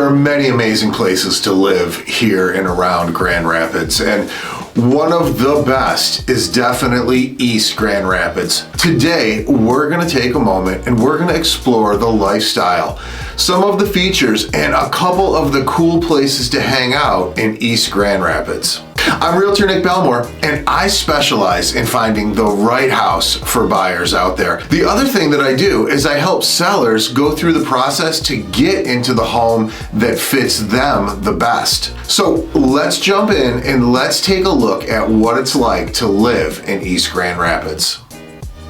There are many amazing places to live here and around Grand Rapids, and one of the best is definitely East Grand Rapids. Today, we're gonna take a moment and we're gonna explore the lifestyle, some of the features, and a couple of the cool places to hang out in East Grand Rapids. I'm Realtor Nick Belmore, and I specialize in finding the right house for buyers out there. The other thing that I do is I help sellers go through the process to get into the home that fits them the best. So let's jump in and let's take a look at what it's like to live in East Grand Rapids.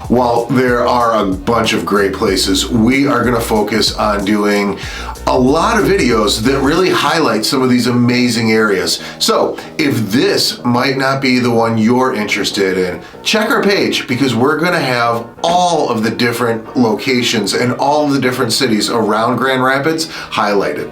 While there are a bunch of great places, we are going to focus on doing a lot of videos that really highlight some of these amazing areas. So if this might not be the one you're interested in, check our page because we're going to have all of the different locations and all of the different cities around Grand Rapids highlighted.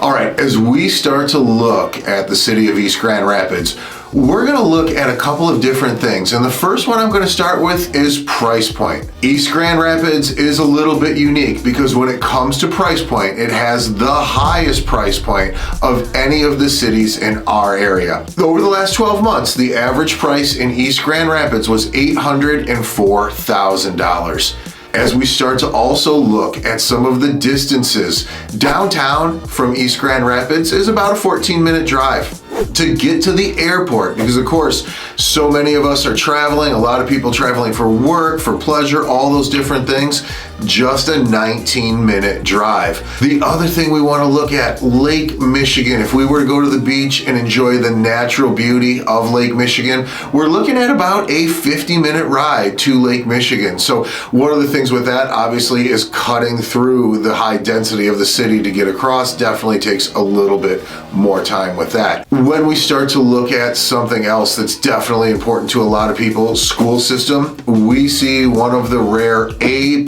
All right, as we start to look at the city of East Grand Rapids, we're going to look at a couple of different things. And the first one I'm going to start with is price point. East Grand Rapids is a little bit unique because when it comes to price point, it has the highest price point of any of the cities in our area. Over the last 12 months, the average price in East Grand Rapids was $804,000. As we start to also look at some of the distances, downtown from East Grand Rapids is about a 14-minute drive. To get to the airport, because of course, so many of us are traveling, a lot of people traveling for work, for pleasure, all those different things, just a 19-minute drive. The other thing we want to look at, Lake Michigan. If we were to go to the beach and enjoy the natural beauty of Lake Michigan, we're looking at about a 50-minute ride to Lake Michigan. So one of the things with that, obviously, is cutting through the high density of the city to get across. Definitely takes a little bit more time with that. When we start to look at something else that's definitely important to a lot of people, school system, we see one of the rare A+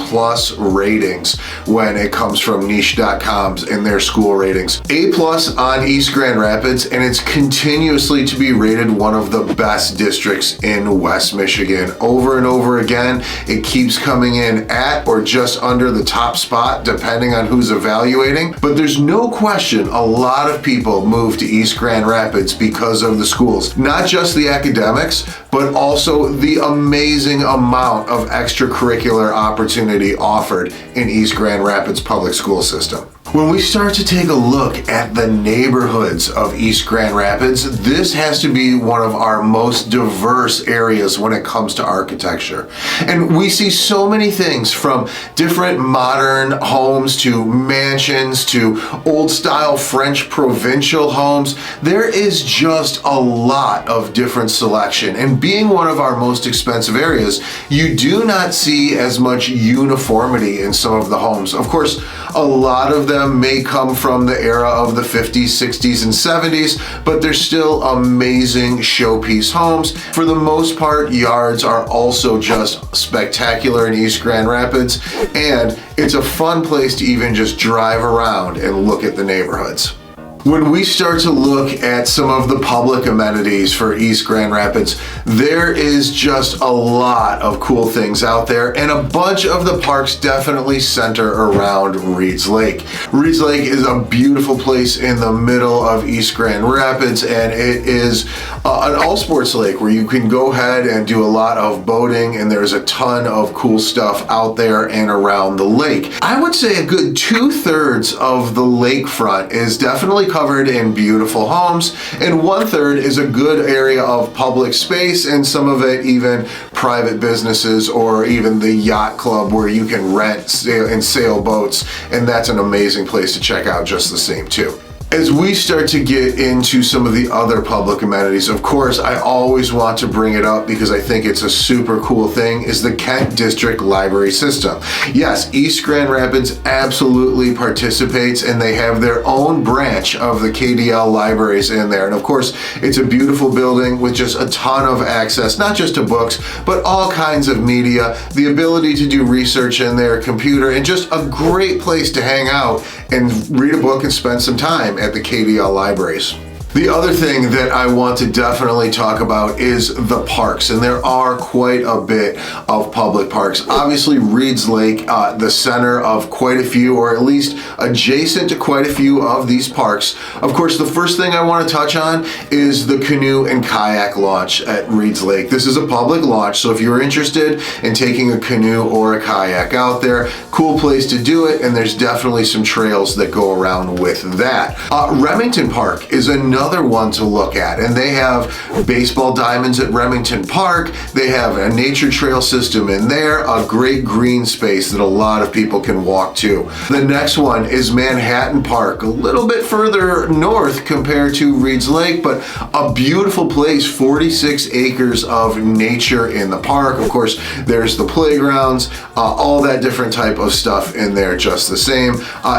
ratings when it comes from niche.com in their school ratings. A+ on East Grand Rapids, and it's continuously to be rated one of the best districts in West Michigan. Over and over again, it keeps coming in at or just under the top spot, depending on who's evaluating. But there's no question a lot of people move to East Grand Rapids because of the schools. Not just the academics, but also the amazing amount of extracurricular opportunity offered in East Grand Rapids public school system. When we start to take a look at the neighborhoods of East Grand Rapids, this has to be one of our most diverse areas when it comes to architecture. And we see so many things from different modern homes to mansions to old style French provincial homes. There is just a lot of different selection. And being one of our most expensive areas, you do not see as much uniformity in some of the homes. Of course, a lot of them may come from the era of the 50s, 60s, and 70s, but they're still amazing showpiece homes. For the most part, yards are also just spectacular in East Grand Rapids, and it's a fun place to even just drive around and look at the neighborhoods. When we start to look at some of the public amenities for East Grand Rapids, there is just a lot of cool things out there, and a bunch of the parks definitely center around Reed's Lake. Reed's Lake is a beautiful place in the middle of East Grand Rapids, and it is an all-sports lake where you can go ahead and do a lot of boating, and there's a ton of cool stuff out there and around the lake. I would say a good 2/3 of the lakefront is definitely covered in beautiful homes, and 1/3 is a good area of public space, and some of it even private businesses or even the yacht club where you can rent and sail boats, and that's an amazing place to check out just the same too. As we start to get into some of the other public amenities, of course, I always want to bring it up because I think it's a super cool thing, is the Kent District Library System. Yes, East Grand Rapids absolutely participates, and they have their own branch of the KDL libraries in there. And of course, it's a beautiful building with just a ton of access, not just to books, but all kinds of media, the ability to do research in their computer, and just a great place to hang out and read a book and spend some time at the KDL libraries. The other thing that I want to definitely talk about is the parks, and there are quite a bit of public parks. Obviously, Reed's Lake, the center of quite a few, or at least adjacent to quite a few of these parks. Of course, the first thing I want to touch on is the canoe and kayak launch at Reed's Lake. This is a public launch, so if you're interested in taking a canoe or a kayak out there, cool place to do it, and there's definitely some trails that go around with that. Remington Park is another one to look at, and they have baseball diamonds at Remington Park. They have a nature trail system in there, a great green space that a lot of people can walk to. The next one is Manhattan Park, a little bit further north compared to Reed's Lake, but a beautiful place, 46 acres of nature in the park. Of course, there's the playgrounds, all that different type of stuff in there just the same.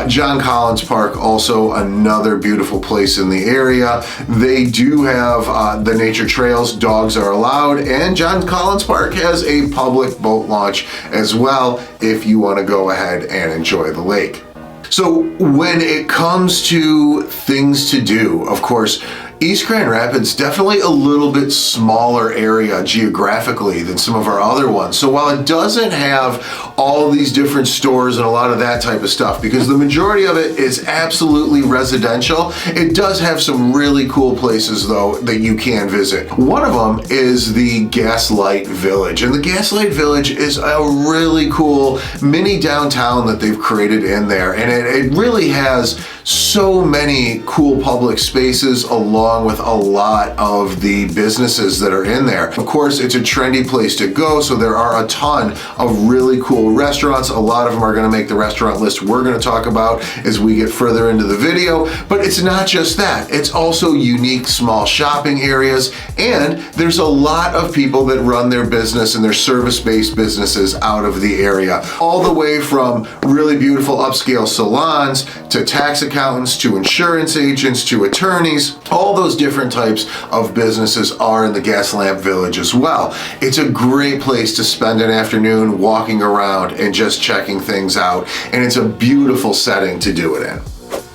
John Collins Park, also another beautiful place in the area. They do have the nature trails, dogs are allowed, and John Collins Park has a public boat launch as well if you want to go ahead and enjoy the lake. So when it comes to things to do, of course, East Grand Rapids definitely a little bit smaller area geographically than some of our other ones. So while it doesn't have all these different stores and a lot of that type of stuff, because the majority of it is absolutely residential, it does have some really cool places though that you can visit. One of them is the Gaslight Village, and the Gaslight Village is a really cool mini downtown that they've created in there, and it really has so many cool public spaces along with a lot of the businesses that are in there. Of course, it's a trendy place to go, so there are a ton of really cool restaurants. A lot of them are going to make the restaurant list we're going to talk about as we get further into the video, but it's not just that. It's also unique small shopping areas, and there's a lot of people that run their business and their service-based businesses out of the area, all the way from really beautiful upscale salons to tax accountants to insurance agents to attorneys. All those different types of businesses are in the Gaslamp Village as well. It's a great place to spend an afternoon walking around and just checking things out, and it's a beautiful setting to do it in.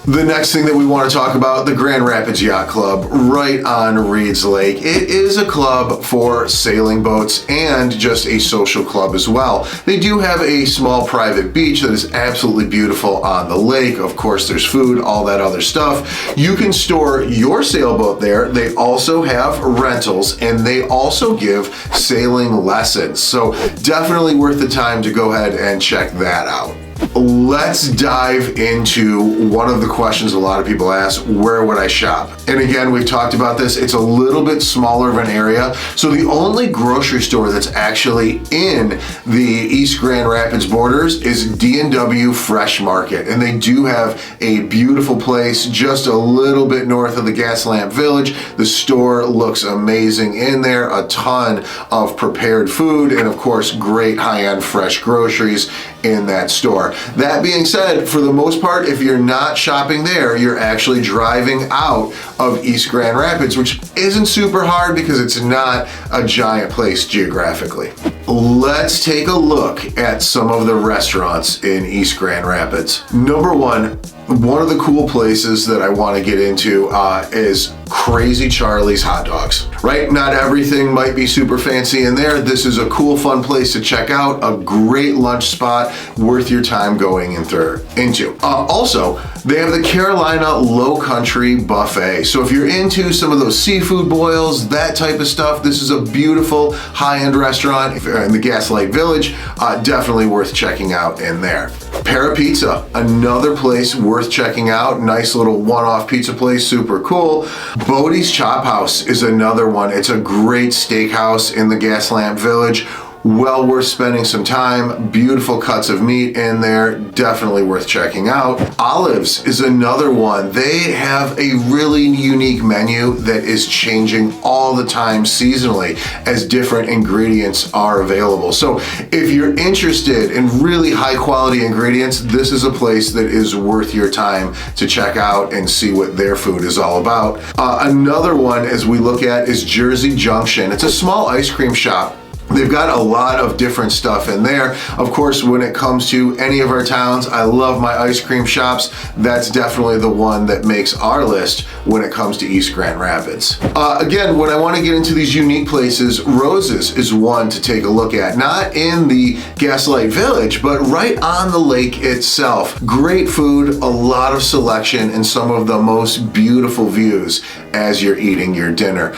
The next thing that we want to talk about, the Grand Rapids Yacht Club right on Reed's Lake. It is a club for sailing boats and just a social club as well. They do have a small private beach that is absolutely beautiful on the lake. Of course, there's food, all that other stuff. You can store your sailboat there. They also have rentals, and they also give sailing lessons. So definitely worth the time to go ahead and check that out. Let's dive into one of the questions a lot of people ask: where would I shop? And again, we've talked about this. It's a little bit smaller of an area. So the only grocery store that's actually in the East Grand Rapids borders is D&W Fresh Market. And they do have a beautiful place just a little bit north of the Gaslamp Village. The store looks amazing in there. A ton of prepared food and of course, great high-end fresh groceries in that store. That being said, for the most part, if you're not shopping there, you're actually driving out of East Grand Rapids, which isn't super hard because it's not a giant place geographically. Let's take a look at some of the restaurants in East Grand Rapids. Number one of the cool places that I want to get into is Crazy Charlie's Hot Dogs, right? Not everything might be super fancy in there. This is a cool, fun place to check out, a great lunch spot worth your time going into. Also, they have the Carolina Low Country Buffet. So if you're into some of those seafood boils, that type of stuff, this is a beautiful high-end restaurant in the Gaslight Village. Definitely worth checking out in there. Para Pizza, another place worth checking out. Nice little one-off pizza place, super cool. Bodie's Chop House is another one. It's a great steakhouse in the Gaslamp Village. Well worth spending some time. Beautiful cuts of meat in there. Definitely worth checking out. Olives is another one. They have a really unique menu that is changing all the time seasonally as different ingredients are available. So if you're interested in really high quality ingredients, this is a place that is worth your time to check out and see what their food is all about. Another one as we look at is Jersey Junction. It's a small ice cream shop They've got a lot of different stuff in there. Of course, when it comes to any of our towns, I love my ice cream shops. That's definitely the one that makes our list when it comes to East Grand Rapids. Again, when I want to get into these unique places, Roses is one to take a look at. Not in the Gaslight Village, but right on the lake itself. Great food, a lot of selection, and some of the most beautiful views as you're eating your dinner.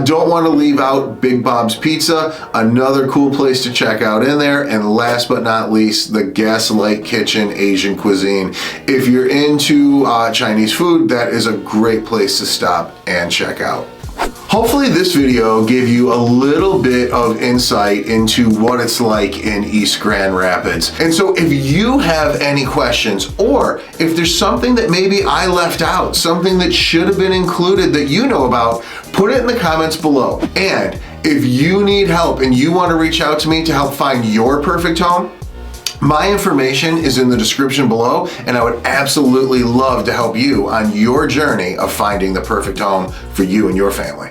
Don't want to leave out Big Bob's Pizza, another cool place to check out in there. And last but not least, the Gaslight Kitchen Asian cuisine. If you're into Chinese food, that is a great place to stop and check out. Hopefully this video gave you a little bit of insight into what it's like in East Grand Rapids. And so if you have any questions, or if there's something that maybe I left out, something that should have been included that you know about, put it in the comments below. And if you need help and you want to reach out to me to help find your perfect home, my information is in the description below, and I would absolutely love to help you on your journey of finding the perfect home for you and your family.